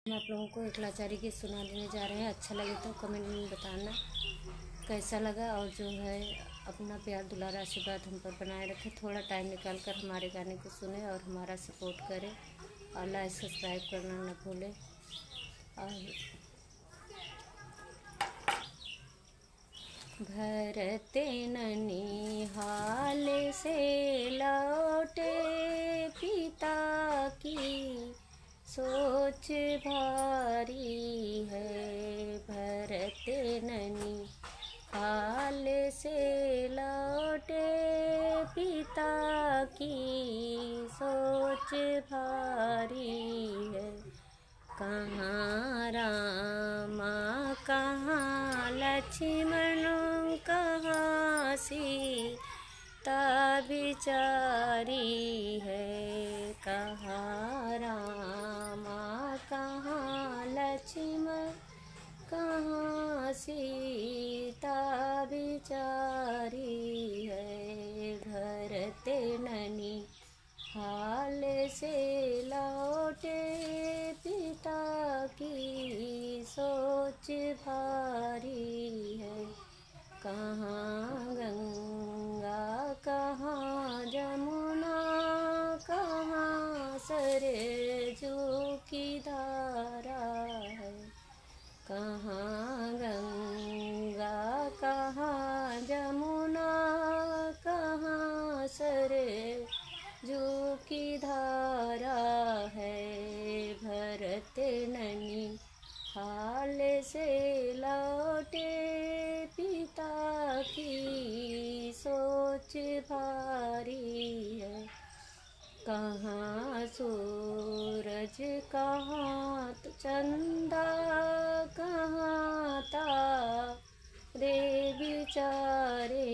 हम आप लोगों को एक लाचारी गीत सुना देने जा रहे हैं। अच्छा लगे तो कमेंट में बताना कैसा लगा, और जो है अपना प्यार दुलार आशीर्वाद हम पर बनाए रखें। थोड़ा टाइम निकाल कर हमारे गाने को सुने और हमारा सपोर्ट करें और लाइक सब्सक्राइब करना न भूलें। और भरते ननिहाल से लौटे पिता की सोच भारी है। भरते ननिहाल से लौटे पिता की सोच भारी है। कहाँ रामा कहाँ लक्ष्मण कहाँ सीता बिचारी है। कहाँ रामा कहाँ लक्ष्मण कहाँ सीता बिचारी है। भरते ननिहाल से लौटे पिता की सोच भारी है। कहाँ गंगा कहाँ जमुना कहाँ सरजू की धारा है। कहाँ गंगा कहाँ जमुना कहाँ सरजू की धारा है। भरते ननिहाल से लौटे पिता की सोच भारी है। कहाँ सूरज कहाँ चंदा कहाँ तारे बिचारे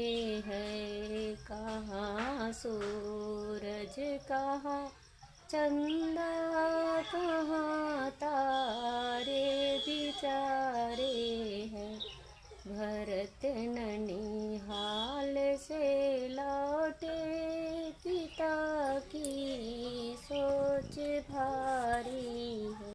हैं। कहाँ सूरज कहाँ चंदा कहाँ